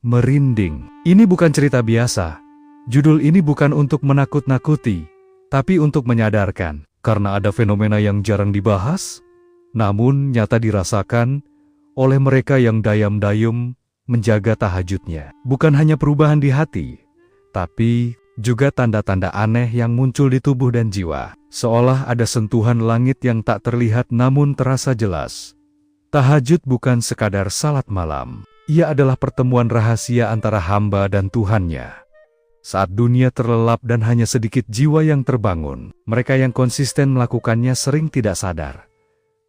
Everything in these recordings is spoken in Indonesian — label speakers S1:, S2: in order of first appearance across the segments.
S1: merinding. Ini bukan cerita biasa. Judul ini bukan untuk menakut-nakuti, tapi untuk menyadarkan. Karena ada fenomena yang jarang dibahas, namun nyata dirasakan oleh mereka yang dayam-dayum menjaga tahajudnya. Bukan hanya perubahan di hati, tapi juga tanda-tanda aneh yang muncul di tubuh dan jiwa. Seolah ada sentuhan langit yang tak terlihat namun terasa jelas. Tahajud bukan sekadar salat malam. Ia adalah pertemuan rahasia antara hamba dan Tuhannya. Saat dunia terlelap dan hanya sedikit jiwa yang terbangun, mereka yang konsisten melakukannya sering tidak sadar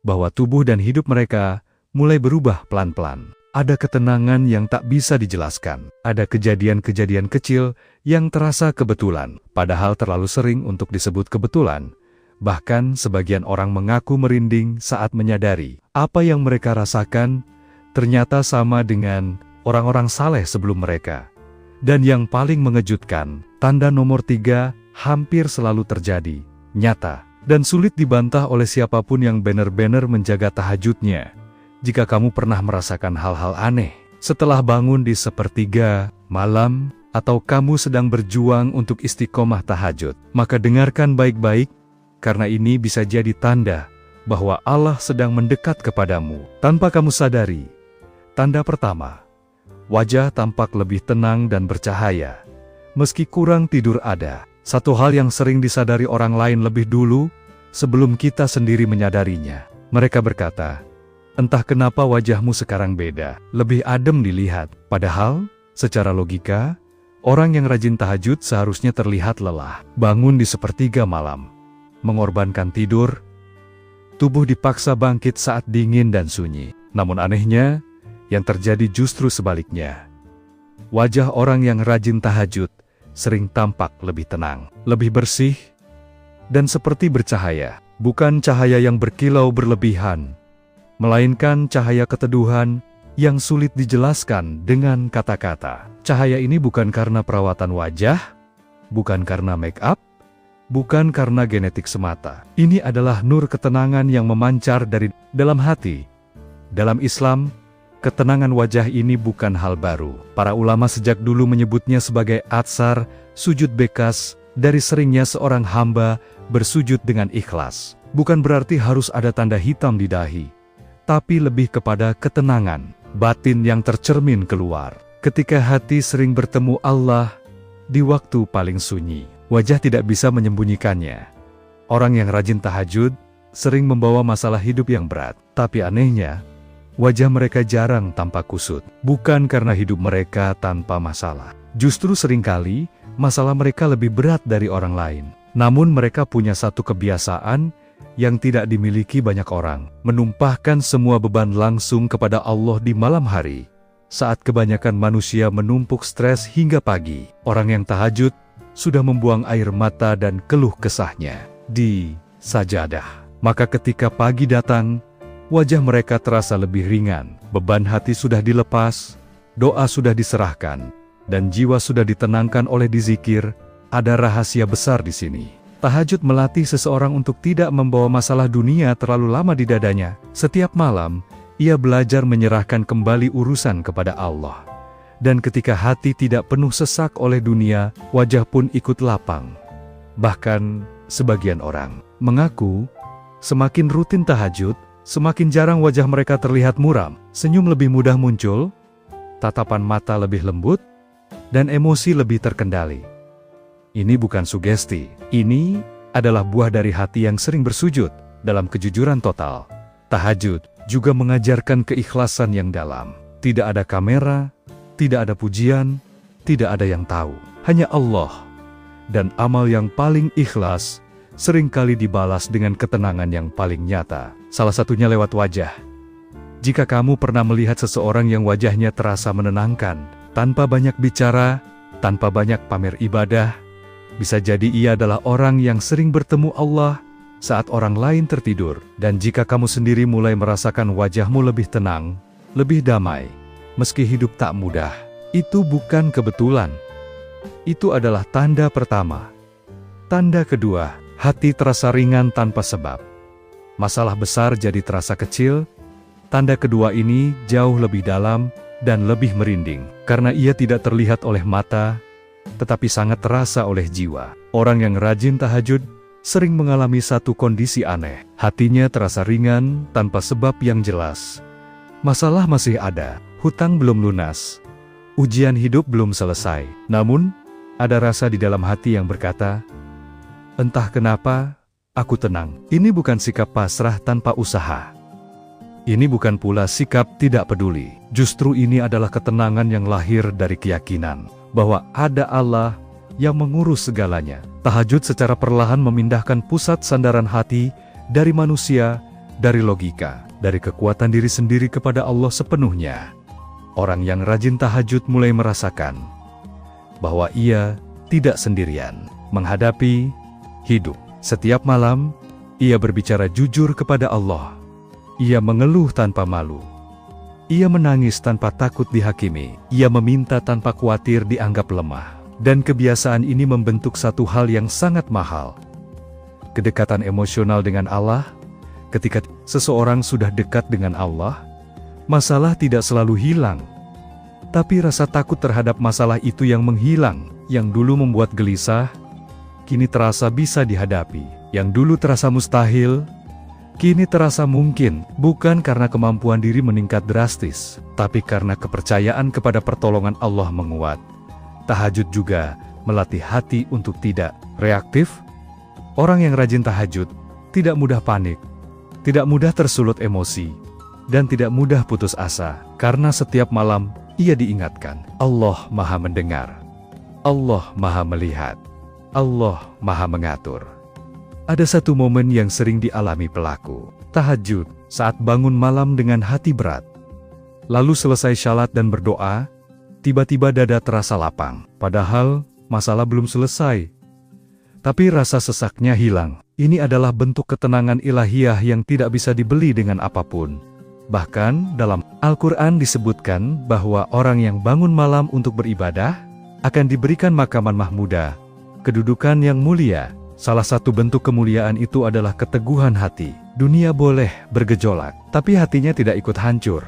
S1: bahwa tubuh dan hidup mereka mulai berubah pelan-pelan. Ada ketenangan yang tak bisa dijelaskan. Ada kejadian-kejadian kecil yang terasa kebetulan, padahal terlalu sering untuk disebut kebetulan. Bahkan sebagian orang mengaku merinding saat menyadari apa yang mereka rasakan ternyata sama dengan orang-orang saleh sebelum mereka. Dan yang paling mengejutkan, tanda nomor 3 hampir selalu terjadi, nyata, dan sulit dibantah oleh siapapun yang benar-benar menjaga tahajudnya. Jika kamu pernah merasakan hal-hal aneh setelah bangun di sepertiga malam, atau kamu sedang berjuang untuk istiqomah tahajud, maka dengarkan baik-baik, karena ini bisa jadi tanda bahwa Allah sedang mendekat kepadamu tanpa kamu sadari. Tanda pertama, wajah tampak lebih tenang dan bercahaya, meski kurang tidur ada. Satu hal yang sering disadari orang lain lebih dulu, sebelum kita sendiri menyadarinya. Mereka berkata, entah kenapa wajahmu sekarang beda, lebih adem dilihat. Padahal, secara logika, orang yang rajin tahajud seharusnya terlihat lelah. Bangun di sepertiga malam, mengorbankan tidur, tubuh dipaksa bangkit saat dingin dan sunyi. Namun anehnya, yang terjadi justru sebaliknya. Wajah orang yang rajin tahajud sering tampak lebih tenang, lebih bersih, dan seperti bercahaya. Bukan cahaya yang berkilau berlebihan, melainkan cahaya keteduhan yang sulit dijelaskan dengan kata-kata. Cahaya ini bukan karena perawatan wajah, bukan karena make up, bukan karena genetik semata. Ini adalah nur ketenangan yang memancar dari dalam hati. Dalam Islam, ketenangan wajah ini bukan hal baru. Para ulama sejak dulu menyebutnya sebagai atsar, sujud bekas, dari seringnya seorang hamba bersujud dengan ikhlas. Bukan berarti harus ada tanda hitam di dahi, tapi lebih kepada ketenangan batin yang tercermin keluar. Ketika hati sering bertemu Allah di waktu paling sunyi, wajah tidak bisa menyembunyikannya. Orang yang rajin tahajud sering membawa masalah hidup yang berat, tapi anehnya, wajah mereka jarang tampak kusut. Bukan karena hidup mereka tanpa masalah. Justru seringkali, masalah mereka lebih berat dari orang lain. Namun mereka punya satu kebiasaan yang tidak dimiliki banyak orang. Menumpahkan semua beban langsung kepada Allah di malam hari. Saat kebanyakan manusia menumpuk stres hingga pagi, orang yang tahajud sudah membuang air mata dan keluh kesahnya di sajadah. Maka ketika pagi datang, wajah mereka terasa lebih ringan, beban hati sudah dilepas, doa sudah diserahkan, dan jiwa sudah ditenangkan oleh dizikir. Ada rahasia besar di sini. Tahajud melatih seseorang untuk tidak membawa masalah dunia terlalu lama di dadanya. Setiap malam, ia belajar menyerahkan kembali urusan kepada Allah. Dan ketika hati tidak penuh sesak oleh dunia, wajah pun ikut lapang. Bahkan, sebagian orang mengaku, semakin rutin tahajud, semakin jarang wajah mereka terlihat muram, senyum lebih mudah muncul, tatapan mata lebih lembut, dan emosi lebih terkendali. Ini bukan sugesti, ini adalah buah dari hati yang sering bersujud dalam kejujuran total. Tahajud juga mengajarkan keikhlasan yang dalam. Tidak ada kamera, tidak ada pujian, tidak ada yang tahu, hanya Allah. Dan amal yang paling ikhlas seringkali dibalas dengan ketenangan yang paling nyata. Salah satunya lewat wajah. Jika kamu pernah melihat seseorang yang wajahnya terasa menenangkan, tanpa banyak bicara, tanpa banyak pamer ibadah, bisa jadi ia adalah orang yang sering bertemu Allah saat orang lain tertidur. Dan jika kamu sendiri mulai merasakan wajahmu lebih tenang, lebih damai, meski hidup tak mudah, itu bukan kebetulan. Itu adalah tanda pertama. Tanda kedua, hati terasa ringan tanpa sebab. Masalah besar jadi terasa kecil. Tanda kedua ini jauh lebih dalam dan lebih merinding, karena ia tidak terlihat oleh mata, tetapi sangat terasa oleh jiwa. Orang yang rajin tahajud sering mengalami satu kondisi aneh. Hatinya terasa ringan tanpa sebab yang jelas. Masalah masih ada, hutang belum lunas, ujian hidup belum selesai. Namun, ada rasa di dalam hati yang berkata, "Entah kenapa, aku tenang." Ini bukan sikap pasrah tanpa usaha. Ini bukan pula sikap tidak peduli. Justru ini adalah ketenangan yang lahir dari keyakinan bahwa ada Allah yang mengurus segalanya. Tahajud secara perlahan memindahkan pusat sandaran hati dari manusia, dari logika, dari kekuatan diri sendiri kepada Allah sepenuhnya. Orang yang rajin tahajud mulai merasakan bahwa ia tidak sendirian menghadapi hidup. Setiap malam, ia berbicara jujur kepada Allah. Ia mengeluh tanpa malu. Ia menangis tanpa takut dihakimi. Ia meminta tanpa khawatir dianggap lemah. Dan kebiasaan ini membentuk satu hal yang sangat mahal. Kedekatan emosional dengan Allah. Ketika seseorang sudah dekat dengan Allah, masalah tidak selalu hilang. Tapi rasa takut terhadap masalah itu yang menghilang. Yang dulu membuat gelisah, kini terasa bisa dihadapi. Yang dulu terasa mustahil, kini terasa mungkin, bukan karena kemampuan diri meningkat drastis, tapi karena kepercayaan kepada pertolongan Allah menguat. Tahajud juga melatih hati untuk tidak reaktif. Orang yang rajin tahajud tidak mudah panik, tidak mudah tersulut emosi, dan tidak mudah putus asa, karena setiap malam ia diingatkan, Allah Maha Mendengar, Allah Maha Melihat, Allah Maha Mengatur. Ada satu momen yang sering dialami pelaku tahajud saat bangun malam dengan hati berat. Lalu selesai syalat dan berdoa, tiba-tiba dada terasa lapang. Padahal masalah belum selesai. Tapi rasa sesaknya hilang. Ini adalah bentuk ketenangan ilahiyah yang tidak bisa dibeli dengan apapun. Bahkan dalam Al-Quran disebutkan bahwa orang yang bangun malam untuk beribadah akan diberikan maqaman mahmudah, kedudukan yang mulia. Salah satu bentuk kemuliaan itu adalah keteguhan hati. Dunia boleh bergejolak, tapi hatinya tidak ikut hancur.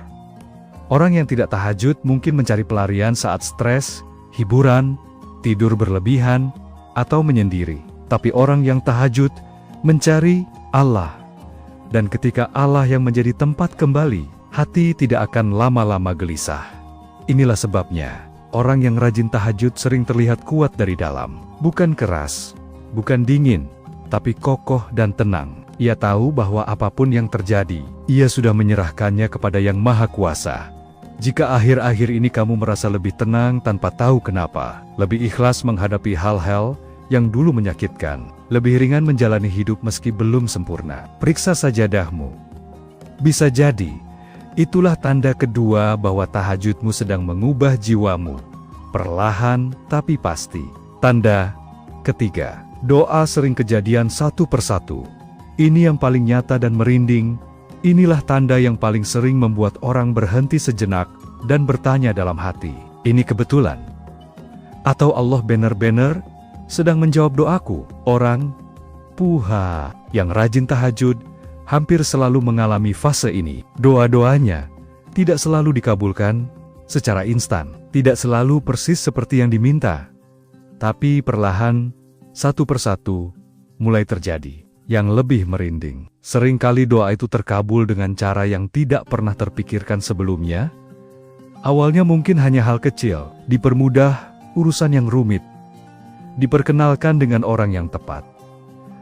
S1: Orang yang tidak tahajud mungkin mencari pelarian saat stres, hiburan, tidur berlebihan, atau menyendiri. Tapi orang yang tahajud mencari Allah. Dan ketika Allah yang menjadi tempat kembali, hati tidak akan lama-lama gelisah. Inilah sebabnya, orang yang rajin tahajud sering terlihat kuat dari dalam. Bukan keras, bukan dingin, tapi kokoh dan tenang. Ia tahu bahwa apapun yang terjadi, ia sudah menyerahkannya kepada Yang Maha Kuasa. Jika akhir-akhir ini kamu merasa lebih tenang tanpa tahu kenapa, lebih ikhlas menghadapi hal-hal yang dulu menyakitkan, lebih ringan menjalani hidup meski belum sempurna, periksa sajadahmu. Bisa jadi, itulah tanda kedua bahwa tahajudmu sedang mengubah jiwamu, perlahan tapi pasti. Tanda ketiga, doa sering kejadian satu persatu. Ini yang paling nyata dan merinding. Inilah tanda yang paling sering membuat orang berhenti sejenak dan bertanya dalam hati, ini kebetulan? Atau Allah benar-benar sedang menjawab doaku? Orang puha yang rajin tahajud hampir selalu mengalami fase ini. Doa-doanya tidak selalu dikabulkan secara instan, tidak selalu persis seperti yang diminta. Tapi perlahan, satu persatu, mulai terjadi. Yang lebih merinding, seringkali doa itu terkabul dengan cara yang tidak pernah terpikirkan sebelumnya. Awalnya mungkin hanya hal kecil, dipermudah urusan yang rumit, diperkenalkan dengan orang yang tepat,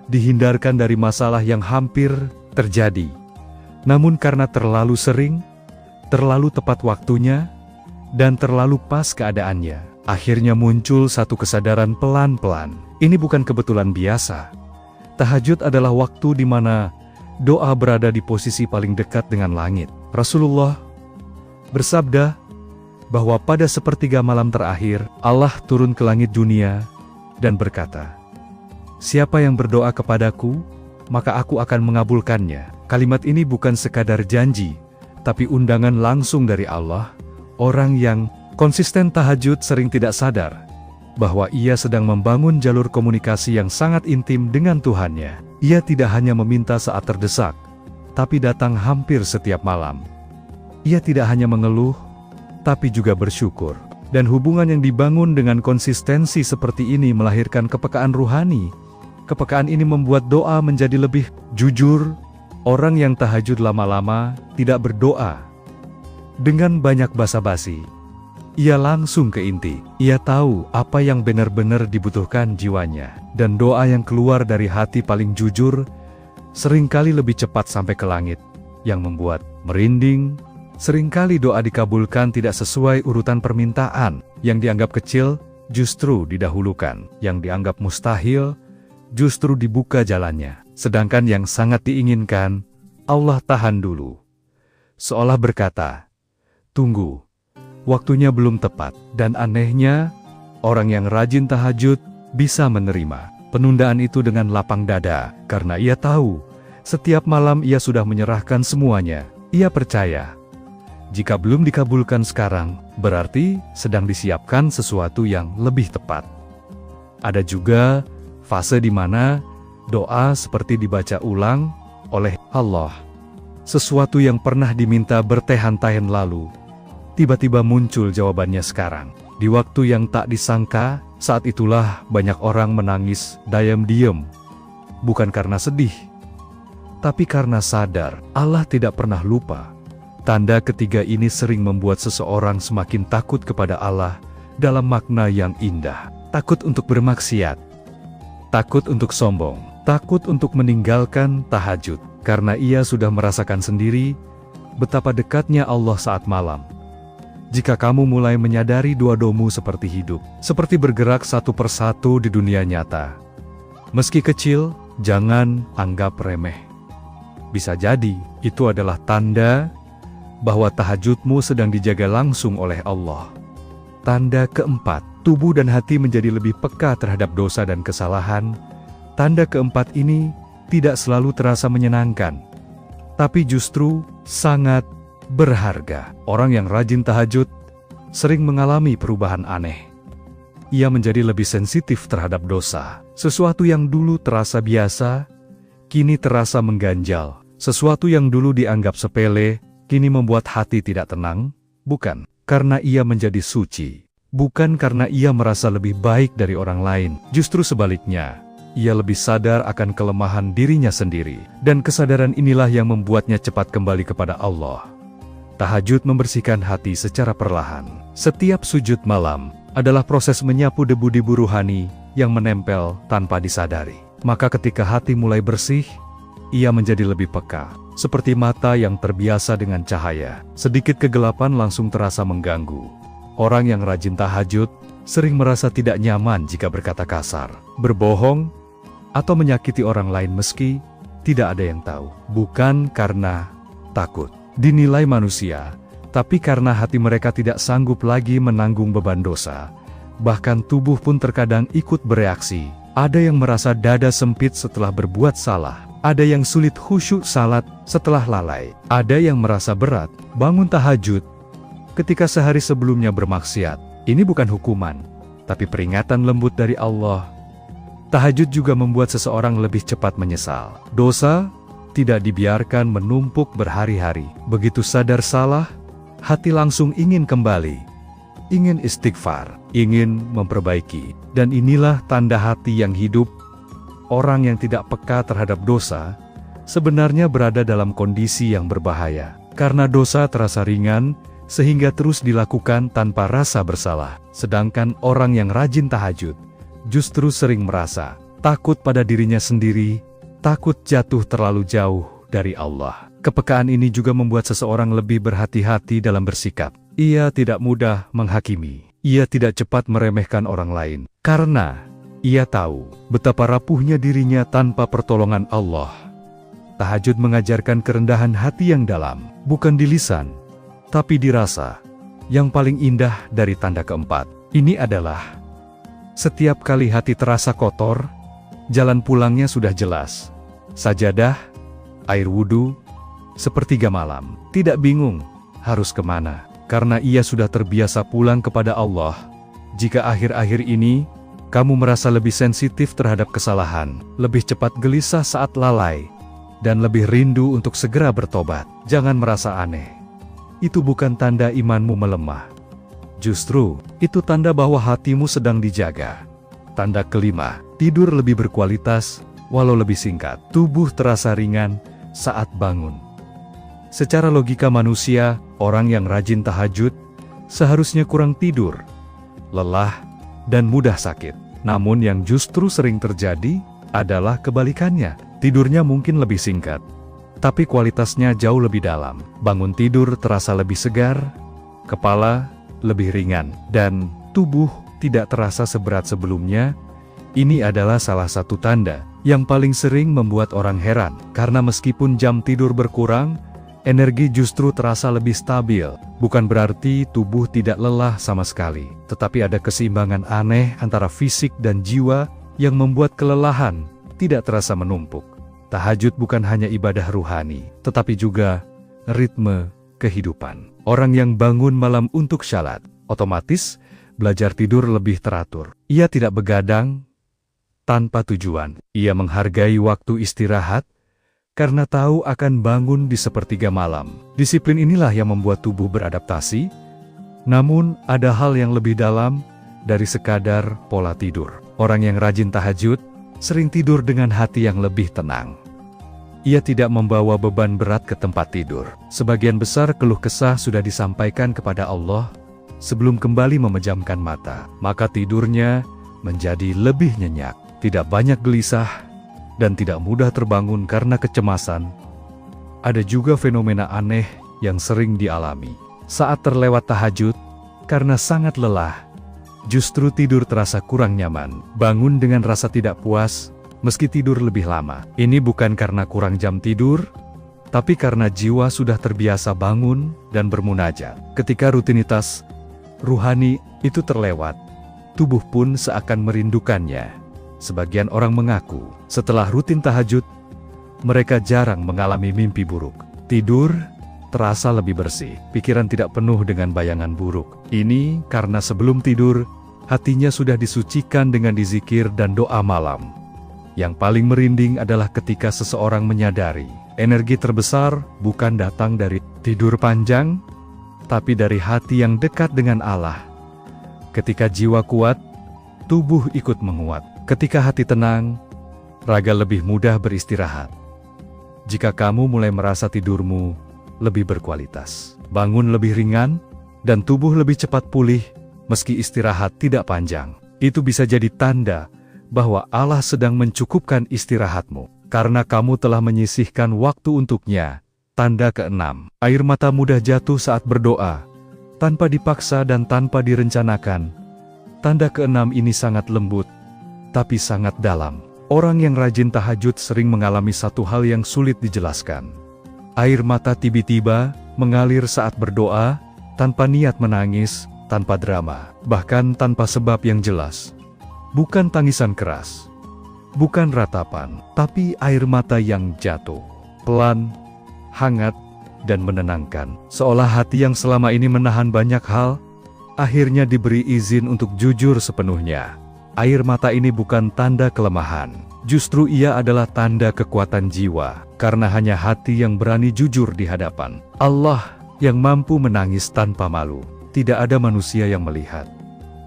S1: dihindarkan dari masalah yang hampir terjadi. Namun karena terlalu sering, terlalu tepat waktunya, dan terlalu pas keadaannya, akhirnya muncul satu kesadaran pelan-pelan. Ini bukan kebetulan biasa. Tahajud adalah waktu di mana doa berada di posisi paling dekat dengan langit. Rasulullah bersabda bahwa pada sepertiga malam terakhir, Allah turun ke langit dunia dan berkata, "Siapa yang berdoa kepadaku, maka aku akan mengabulkannya." Kalimat ini bukan sekadar janji, tapi undangan langsung dari Allah. Orang yang konsisten tahajud sering tidak sadar bahwa ia sedang membangun jalur komunikasi yang sangat intim dengan Tuhannya. Ia tidak hanya meminta saat terdesak, tapi datang hampir setiap malam. Ia tidak hanya mengeluh, tapi juga bersyukur. Dan hubungan yang dibangun dengan konsistensi seperti ini melahirkan kepekaan rohani. Kepekaan ini membuat doa menjadi lebih jujur. Orang yang tahajud lama-lama tidak berdoa dengan banyak basa-basi. Ia langsung ke inti. Ia tahu apa yang benar-benar dibutuhkan jiwanya. Dan doa yang keluar dari hati paling jujur seringkali lebih cepat sampai ke langit, yang membuat merinding. Seringkali doa dikabulkan tidak sesuai urutan permintaan. Yang dianggap kecil justru didahulukan. Yang dianggap mustahil justru dibuka jalannya. Sedangkan yang sangat diinginkan, Allah tahan dulu. Seolah berkata, tunggu, waktunya belum tepat. Dan anehnya, orang yang rajin tahajud bisa menerima penundaan itu dengan lapang dada. Karena ia tahu, setiap malam ia sudah menyerahkan semuanya. Ia percaya, jika belum dikabulkan sekarang, berarti sedang disiapkan sesuatu yang lebih tepat. Ada juga fase di mana doa seperti dibaca ulang oleh Allah. Sesuatu yang pernah diminta bertahan-tahan lalu, tiba-tiba muncul jawabannya sekarang. Di waktu yang tak disangka, saat itulah banyak orang menangis diam-diam. Bukan karena sedih, tapi karena sadar Allah tidak pernah lupa. Tanda ketiga ini sering membuat seseorang semakin takut kepada Allah dalam makna yang indah. Takut untuk bermaksiat, takut untuk sombong, takut untuk meninggalkan tahajud. Karena ia sudah merasakan sendiri betapa dekatnya Allah saat malam. Jika kamu mulai menyadari dua-duamu seperti hidup, seperti bergerak satu persatu di dunia nyata, meski kecil, jangan anggap remeh. Bisa jadi, itu adalah tanda bahwa tahajudmu sedang dijaga langsung oleh Allah. Tanda keempat, tubuh dan hati menjadi lebih peka terhadap dosa dan kesalahan. Tanda keempat ini tidak selalu terasa menyenangkan, tapi justru sangat berharga. Orang yang rajin tahajud sering mengalami perubahan aneh. Ia menjadi lebih sensitif terhadap dosa. Sesuatu yang dulu terasa biasa, kini terasa mengganjal. Sesuatu yang dulu dianggap sepele, kini membuat hati tidak tenang. Bukan karena ia menjadi suci, bukan karena ia merasa lebih baik dari orang lain. Justru sebaliknya, ia lebih sadar akan kelemahan dirinya sendiri. Dan kesadaran inilah yang membuatnya cepat kembali kepada Allah. Tahajud membersihkan hati secara perlahan. Setiap sujud malam adalah proses menyapu debu-debu rohani yang menempel tanpa disadari. Maka ketika hati mulai bersih, ia menjadi lebih peka. Seperti mata yang terbiasa dengan cahaya. Sedikit kegelapan langsung terasa mengganggu. Orang yang rajin tahajud sering merasa tidak nyaman jika berkata kasar, berbohong, atau menyakiti orang lain meski tidak ada yang tahu. Bukan karena takut dinilai manusia, tapi karena hati mereka tidak sanggup lagi menanggung beban dosa. Bahkan tubuh pun terkadang ikut bereaksi. Ada yang merasa dada sempit setelah berbuat salah. Ada yang sulit khusyuk salat setelah lalai. Ada yang merasa berat bangun tahajud ketika sehari sebelumnya bermaksiat. Ini bukan hukuman, tapi peringatan lembut dari Allah. Tahajud juga membuat seseorang lebih cepat menyesal. Dosa tidak dibiarkan menumpuk berhari-hari. Begitu sadar salah, hati langsung ingin kembali, ingin istighfar, ingin memperbaiki. Dan inilah tanda hati yang hidup. Orang yang tidak peka terhadap dosa sebenarnya berada dalam kondisi yang berbahaya. Karena dosa terasa ringan, sehingga terus dilakukan tanpa rasa bersalah. Sedangkan orang yang rajin tahajud justru sering merasa takut pada dirinya sendiri, takut jatuh terlalu jauh dari Allah. Kepekaan ini juga membuat seseorang lebih berhati-hati dalam bersikap. Ia tidak mudah menghakimi. Ia tidak cepat meremehkan orang lain. Karena ia tahu betapa rapuhnya dirinya tanpa pertolongan Allah. Tahajud mengajarkan kerendahan hati yang dalam, bukan di lisan, tapi dirasa. Yang paling indah dari tanda keempat ini adalah setiap kali hati terasa kotor, jalan pulangnya sudah jelas. Sajadah, air wudhu, sepertiga malam. Tidak bingung harus kemana, karena ia sudah terbiasa pulang kepada Allah. Jika akhir-akhir ini kamu merasa lebih sensitif terhadap kesalahan, lebih cepat gelisah saat lalai, dan lebih rindu untuk segera bertobat, jangan merasa aneh. Itu bukan tanda imanmu melemah, Justru, itu tanda bahwa hatimu sedang dijaga. Tanda kelima, tidur lebih berkualitas, walau lebih singkat. Tubuh terasa ringan saat bangun. Secara logika manusia, orang yang rajin tahajud seharusnya kurang tidur, lelah, dan mudah sakit. Namun yang justru sering terjadi adalah kebalikannya. Tidurnya mungkin lebih singkat, tapi kualitasnya jauh lebih dalam. Bangun tidur terasa lebih segar, kepala lebih ringan, dan tubuh tidak terasa seberat sebelumnya. Ini adalah salah satu tanda yang paling sering membuat orang heran, karena meskipun jam tidur berkurang, energi justru terasa lebih stabil. Bukan berarti tubuh tidak lelah sama sekali, tetapi ada keseimbangan aneh antara fisik dan jiwa yang membuat kelelahan tidak terasa menumpuk. Tahajud bukan hanya ibadah ruhani, tetapi juga ritme kehidupan. Orang yang bangun malam untuk salat, otomatis belajar tidur lebih teratur. Ia tidak begadang tanpa tujuan. Ia menghargai waktu istirahat, karena tahu akan bangun di sepertiga malam. Disiplin inilah yang membuat tubuh beradaptasi. Namun, ada hal yang lebih dalam dari sekadar pola tidur. Orang yang rajin tahajud sering tidur dengan hati yang lebih tenang. Ia tidak membawa beban berat ke tempat tidur. Sebagian besar keluh kesah sudah disampaikan kepada Allah sebelum kembali memejamkan mata. Maka tidurnya menjadi lebih nyenyak, tidak banyak gelisah, dan tidak mudah terbangun karena kecemasan. Ada juga fenomena aneh yang sering dialami. Saat terlewat tahajud, karena sangat lelah, justru tidur terasa kurang nyaman. Bangun dengan rasa tidak puas, meski tidur lebih lama. Ini bukan karena kurang jam tidur, tapi karena jiwa sudah terbiasa bangun dan bermunajat. Ketika rutinitas ruhani itu terlewat, tubuh pun seakan merindukannya. Sebagian orang mengaku, setelah rutin tahajud, mereka jarang mengalami mimpi buruk. Tidur terasa lebih bersih, pikiran tidak penuh dengan bayangan buruk. Ini karena sebelum tidur, hatinya sudah disucikan dengan dizikir dan doa malam. Yang paling merinding adalah ketika seseorang menyadari, energi terbesar bukan datang dari tidur panjang, tapi dari hati yang dekat dengan Allah. Ketika jiwa kuat, tubuh ikut menguat. Ketika hati tenang, raga lebih mudah beristirahat. Jika kamu mulai merasa tidurmu lebih berkualitas, bangun lebih ringan, dan tubuh lebih cepat pulih, meski istirahat tidak panjang, itu bisa jadi tanda bahwa Allah sedang mencukupkan istirahatmu, karena kamu telah menyisihkan waktu untuknya. Tanda keenam, air mata mudah jatuh saat berdoa, tanpa dipaksa dan tanpa direncanakan. Tanda keenam ini sangat lembut, tapi sangat dalam. Orang yang rajin tahajud sering mengalami satu hal yang sulit dijelaskan. Air mata tiba-tiba mengalir saat berdoa, tanpa niat menangis, tanpa drama, bahkan tanpa sebab yang jelas. Bukan tangisan keras, bukan ratapan, tapi air mata yang jatuh, pelan, hangat, dan menenangkan. Seolah hati yang selama ini menahan banyak hal, akhirnya diberi izin untuk jujur sepenuhnya. Air mata ini bukan tanda kelemahan, justru ia adalah tanda kekuatan jiwa, karena hanya hati yang berani jujur di hadapan Allah yang mampu menangis tanpa malu. Tidak ada manusia yang melihat,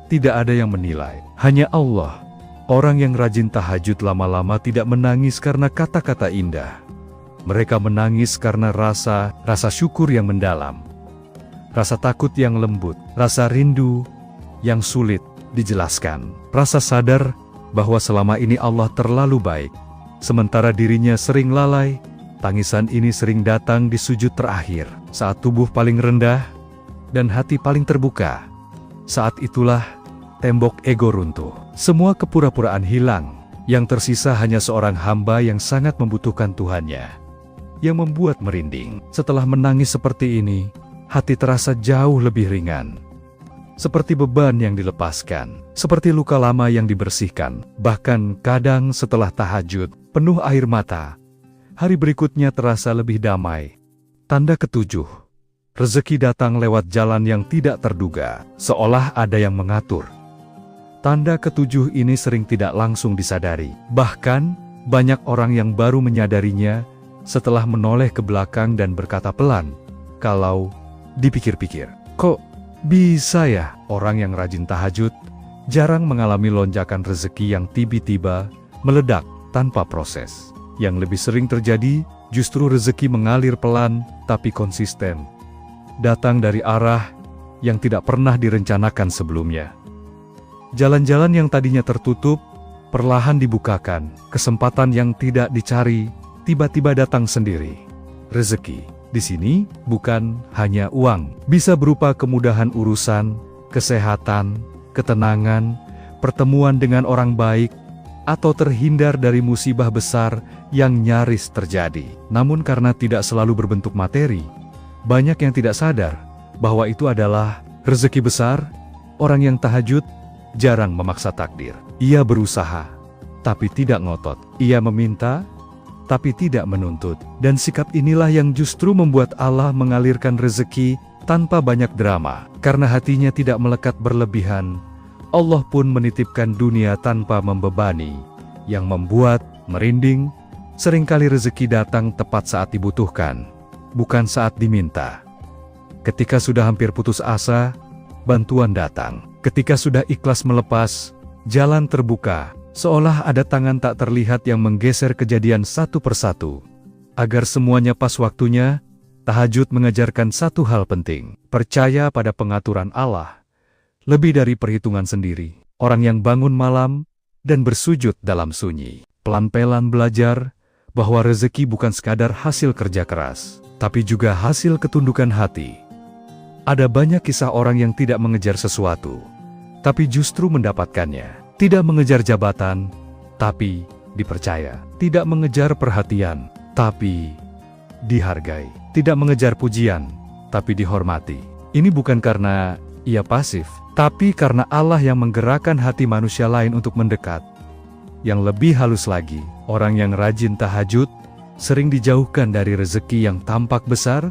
S1: tidak ada yang menilai, hanya Allah. Orang yang rajin tahajud lama-lama tidak menangis karena kata-kata indah. Mereka menangis karena rasa syukur yang mendalam, rasa takut yang lembut, rasa rindu yang sulit dijelaskan, rasa sadar bahwa selama ini Allah terlalu baik, sementara dirinya sering lalai. Tangisan ini sering datang di sujud terakhir, saat tubuh paling rendah dan hati paling terbuka. Saat itulah tembok ego runtuh, semua kepura-puraan hilang, yang tersisa hanya seorang hamba yang sangat membutuhkan Tuhannya, yang membuat merinding. Setelah menangis seperti ini, hati terasa jauh lebih ringan, seperti beban yang dilepaskan, seperti luka lama yang dibersihkan. Bahkan kadang setelah tahajud penuh air mata, hari berikutnya terasa lebih damai. Tanda ketujuh, rezeki datang lewat jalan yang tidak terduga, seolah ada yang mengatur. Tanda ketujuh ini sering tidak langsung disadari. Bahkan, banyak orang yang baru menyadarinya setelah menoleh ke belakang dan berkata pelan, kalau dipikir-pikir, kok Bisa ya, orang yang rajin tahajud jarang mengalami lonjakan rezeki yang tiba-tiba meledak tanpa proses. Yang lebih sering terjadi, justru rezeki mengalir pelan tapi konsisten. Datang dari arah yang tidak pernah direncanakan sebelumnya. Jalan-jalan yang tadinya tertutup, perlahan dibukakan. Kesempatan yang tidak dicari, tiba-tiba datang sendiri. Rezeki di sini bukan hanya uang, bisa berupa kemudahan urusan, kesehatan, ketenangan, pertemuan dengan orang baik, atau terhindar dari musibah besar yang nyaris terjadi. Namun karena tidak selalu berbentuk materi, banyak yang tidak sadar bahwa itu adalah rezeki besar. Orang yang tahajud jarang memaksa takdir. Ia berusaha, tapi tidak ngotot. Ia meminta, tapi tidak menuntut. Dan sikap inilah yang justru membuat Allah mengalirkan rezeki tanpa banyak drama. Karena hatinya tidak melekat berlebihan, Allah pun menitipkan dunia tanpa membebani, yang membuat merinding. Seringkali rezeki datang tepat saat dibutuhkan, bukan saat diminta. Ketika sudah hampir putus asa, bantuan datang. Ketika sudah ikhlas melepas, jalan terbuka. Seolah ada tangan tak terlihat yang menggeser kejadian satu persatu. Agar semuanya pas waktunya, tahajud mengajarkan satu hal penting. Percaya pada pengaturan Allah. Lebih dari perhitungan sendiri. Orang yang bangun malam dan bersujud dalam sunyi. Pelan-pelan belajar bahwa rezeki bukan sekadar hasil kerja keras, tapi juga hasil ketundukan hati. Ada banyak kisah orang yang tidak mengejar sesuatu, tapi justru mendapatkannya. Tidak mengejar jabatan, tapi dipercaya. Tidak mengejar perhatian, tapi dihargai. Tidak mengejar pujian, tapi dihormati. Ini bukan karena ia pasif, tapi karena Allah yang menggerakkan hati manusia lain untuk mendekat. Yang lebih halus lagi, orang yang rajin tahajud sering dijauhkan dari rezeki yang tampak besar,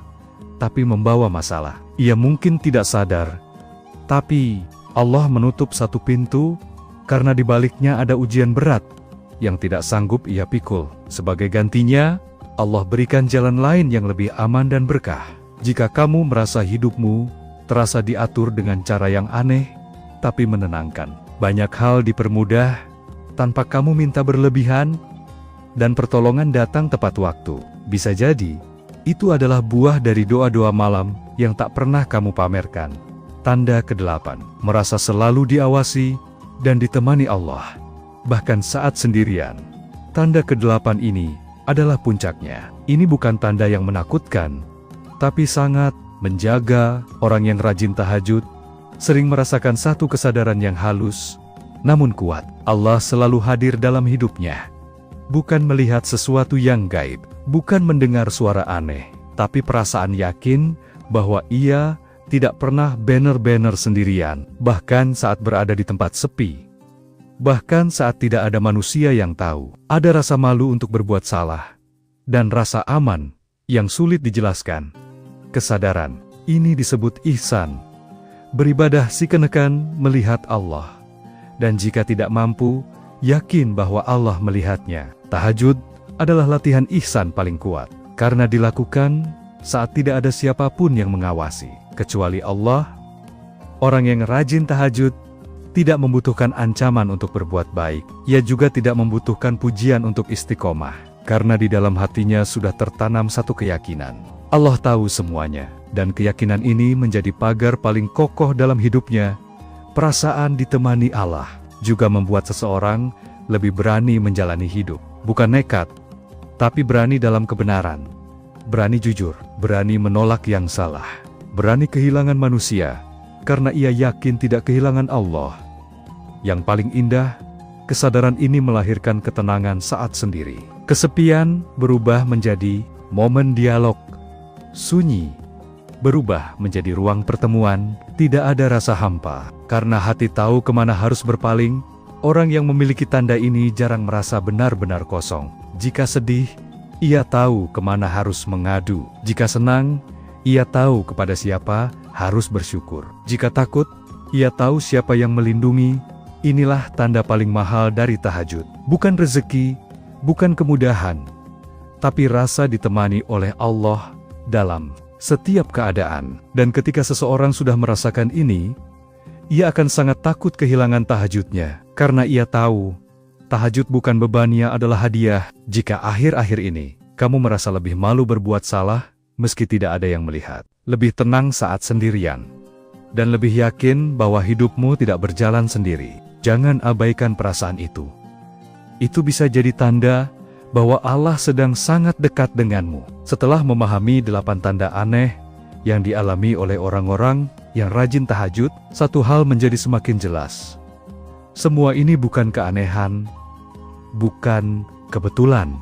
S1: tapi membawa masalah. Ia mungkin tidak sadar, tapi Allah menutup satu pintu karena di baliknya ada ujian berat yang tidak sanggup ia pikul. Sebagai gantinya, Allah berikan jalan lain yang lebih aman dan berkah. Jika kamu merasa hidupmu terasa diatur dengan cara yang aneh, tapi menenangkan. Banyak hal dipermudah tanpa kamu minta berlebihan, dan pertolongan datang tepat waktu. Bisa jadi, itu adalah buah dari doa-doa malam yang tak pernah kamu pamerkan. Tanda ke-8, merasa selalu diawasi dan ditemani Allah, bahkan saat sendirian. Tanda ke-8 ini adalah puncaknya. Ini bukan tanda yang menakutkan, tapi sangat menjaga. Orang yang rajin tahajud sering merasakan satu kesadaran yang halus, namun kuat. Allah selalu hadir dalam hidupnya. Bukan melihat sesuatu yang gaib, bukan mendengar suara aneh, tapi perasaan yakin bahwa ia tidak pernah benar-benar sendirian, bahkan saat berada di tempat sepi. Bahkan saat tidak ada manusia yang tahu, ada rasa malu untuk berbuat salah, dan rasa aman yang sulit dijelaskan. Kesadaran ini disebut ihsan. Beribadah sikenekan melihat Allah, dan jika tidak mampu, yakin bahwa Allah melihatnya. Tahajud adalah latihan ihsan paling kuat, karena dilakukan saat tidak ada siapapun yang mengawasi, kecuali Allah. Orang yang rajin tahajud tidak membutuhkan ancaman untuk berbuat baik. Ia juga tidak membutuhkan pujian untuk istiqomah, karena di dalam hatinya sudah tertanam satu keyakinan. Allah tahu semuanya, dan keyakinan ini menjadi pagar paling kokoh dalam hidupnya. Perasaan ditemani Allah juga membuat seseorang lebih berani menjalani hidup. Bukan nekat, tapi berani dalam kebenaran. Berani jujur, berani menolak yang salah. Berani kehilangan manusia, karena ia yakin tidak kehilangan Allah. Yang paling indah, kesadaran ini melahirkan ketenangan saat sendiri. Kesepian berubah menjadi momen dialog. Sunyi berubah menjadi ruang pertemuan. Tidak ada rasa hampa, karena hati tahu kemana harus berpaling. Orang yang memiliki tanda ini jarang merasa benar-benar kosong. Jika sedih, ia tahu kemana harus mengadu. Jika senang, ia tahu kepada siapa harus bersyukur. Jika takut, ia tahu siapa yang melindungi. Inilah tanda paling mahal dari tahajud. Bukan rezeki, bukan kemudahan, tapi rasa ditemani oleh Allah dalam setiap keadaan. Dan ketika seseorang sudah merasakan ini, ia akan sangat takut kehilangan tahajudnya, karena ia tahu, tahajud bukan bebannya adalah hadiah. Jika akhir-akhir ini, kamu merasa lebih malu berbuat salah, meski tidak ada yang melihat, lebih tenang saat sendirian, dan lebih yakin bahwa hidupmu tidak berjalan sendiri, jangan abaikan perasaan itu. Itu bisa jadi tanda bahwa Allah sedang sangat dekat denganmu. Setelah memahami 8 tanda aneh yang dialami oleh orang-orang yang rajin tahajud, satu hal menjadi semakin jelas. Semua ini bukan keanehan, bukan kebetulan,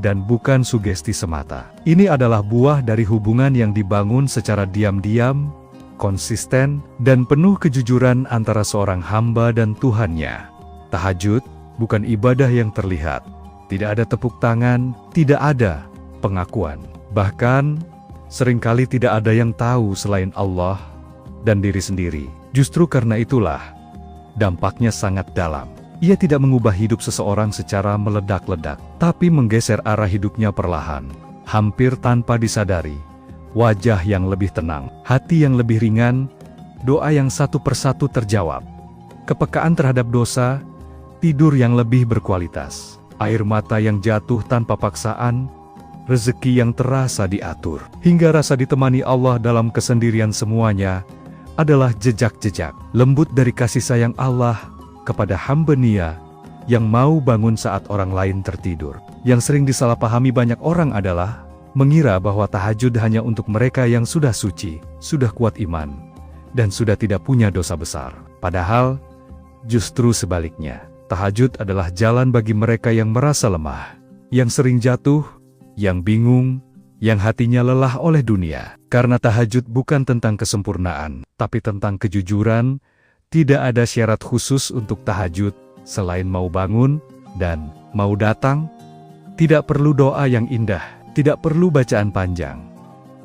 S1: dan bukan sugesti semata. Ini adalah buah dari hubungan yang dibangun secara diam-diam, konsisten, dan penuh kejujuran antara seorang hamba dan Tuhannya. Tahajud bukan ibadah yang terlihat. Tidak ada tepuk tangan, tidak ada pengakuan. Bahkan, seringkali tidak ada yang tahu selain Allah dan diri sendiri. Justru karena itulah, dampaknya sangat dalam. Ia tidak mengubah hidup seseorang secara meledak-ledak, tapi menggeser arah hidupnya perlahan, hampir tanpa disadari. Wajah yang lebih tenang, hati yang lebih ringan, doa yang satu persatu terjawab, kepekaan terhadap dosa, tidur yang lebih berkualitas, air mata yang jatuh tanpa paksaan, rezeki yang terasa diatur, hingga rasa ditemani Allah dalam kesendirian. Semuanya adalah jejak-jejak lembut dari kasih sayang Allah kepada hamba-Nya yang mau bangun saat orang lain tertidur. Yang sering disalahpahami banyak orang adalah mengira bahwa tahajud hanya untuk mereka yang sudah suci, sudah kuat iman, dan sudah tidak punya dosa besar. Padahal, justru sebaliknya. Tahajud adalah jalan bagi mereka yang merasa lemah, yang sering jatuh, yang bingung, yang hatinya lelah oleh dunia. Karena tahajud bukan tentang kesempurnaan, tapi tentang kejujuran. Tidak ada syarat khusus untuk tahajud, selain mau bangun dan mau datang. Tidak perlu doa yang indah, tidak perlu bacaan panjang.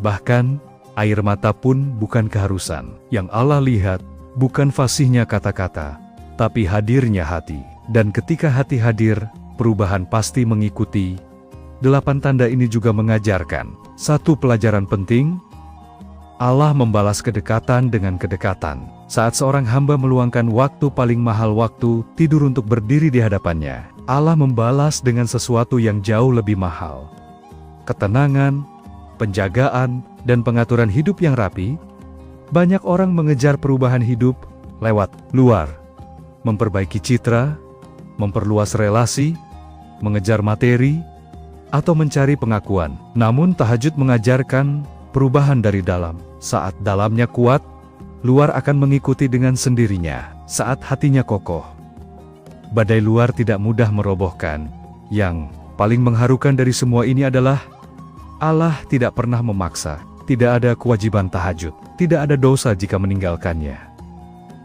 S1: Bahkan, air mata pun bukan keharusan. Yang Allah lihat, bukan fasihnya kata-kata, tapi hadirnya hati. Dan ketika hati hadir, perubahan pasti mengikuti. 8 tanda ini juga mengajarkan satu pelajaran penting. Allah membalas kedekatan dengan kedekatan. Saat seorang hamba meluangkan waktu paling mahal, waktu tidur, untuk berdiri di hadapannya, Allah membalas dengan sesuatu yang jauh lebih mahal. Ketenangan, penjagaan, dan pengaturan hidup yang rapi. Banyak orang mengejar perubahan hidup lewat luar, memperbaiki citra, memperluas relasi, mengejar materi, atau mencari pengakuan. Namun tahajud mengajarkan perubahan dari dalam. Saat dalamnya kuat, luar akan mengikuti dengan sendirinya. Saat hatinya kokoh, badai luar tidak mudah merobohkan. Yang paling mengharukan dari semua ini adalah Allah tidak pernah memaksa. Tidak ada kewajiban tahajud, tidak ada dosa jika meninggalkannya.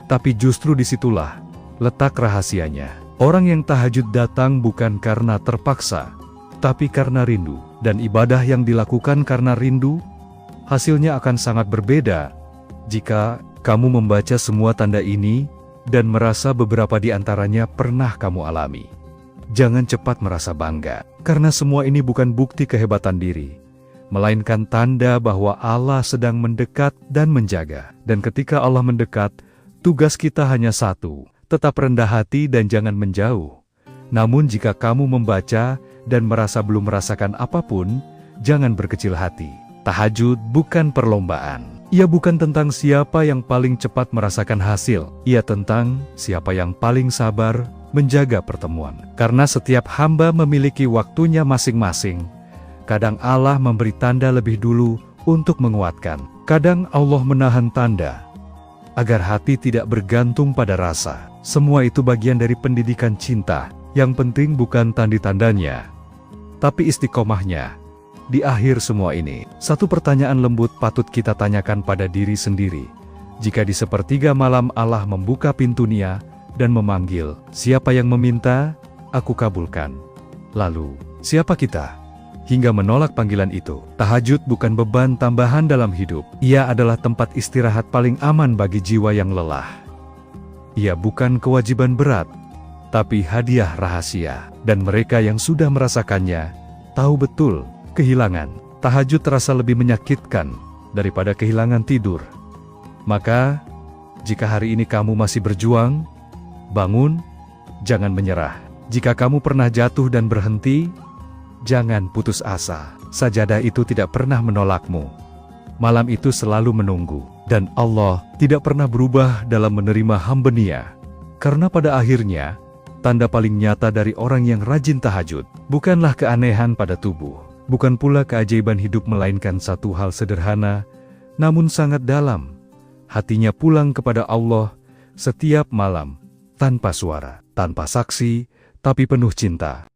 S1: Tapi justru disitulah letak rahasianya. Orang yang tahajud datang bukan karena terpaksa, tapi karena rindu. Dan ibadah yang dilakukan karena rindu, hasilnya akan sangat berbeda. Jika kamu membaca semua tanda ini, dan merasa beberapa di antaranya pernah kamu alami, jangan cepat merasa bangga, karena semua ini bukan bukti kehebatan diri, melainkan tanda bahwa Allah sedang mendekat dan menjaga. Dan ketika Allah mendekat, tugas kita hanya satu, tetap rendah hati dan jangan menjauh. Namun jika kamu membaca dan merasa belum merasakan apapun, jangan berkecil hati. Tahajud bukan perlombaan. Ia bukan tentang siapa yang paling cepat merasakan hasil. Ia tentang siapa yang paling sabar menjaga pertemuan. Karena setiap hamba memiliki waktunya masing-masing. Kadang Allah memberi tanda lebih dulu untuk menguatkan. Kadang Allah menahan tanda agar hati tidak bergantung pada rasa. Semua itu bagian dari pendidikan cinta. Yang penting bukan tanda-tandanya, tapi istiqomahnya. Di akhir semua ini, satu pertanyaan lembut patut kita tanyakan pada diri sendiri. Jika di sepertiga malam Allah membuka pintu-Nya dan memanggil, siapa yang meminta, aku kabulkan. Lalu, siapa kita hingga menolak panggilan itu? Tahajud bukan beban tambahan dalam hidup. Ia adalah tempat istirahat paling aman bagi jiwa yang lelah. Ia bukan kewajiban berat, tapi hadiah rahasia. Dan mereka yang sudah merasakannya, tahu betul, kehilangan tahajud terasa lebih menyakitkan daripada kehilangan tidur. Maka, jika hari ini kamu masih berjuang, bangun, jangan menyerah. Jika kamu pernah jatuh dan berhenti, jangan putus asa. Sajadah itu tidak pernah menolakmu. Malam itu selalu menunggu, dan Allah tidak pernah berubah dalam menerima hamba-Nya. Karena pada akhirnya, tanda paling nyata dari orang yang rajin tahajud, bukanlah keanehan pada tubuh, bukan pula keajaiban hidup, melainkan satu hal sederhana, namun sangat dalam. Hatinya pulang kepada Allah setiap malam, tanpa suara, tanpa saksi, tapi penuh cinta.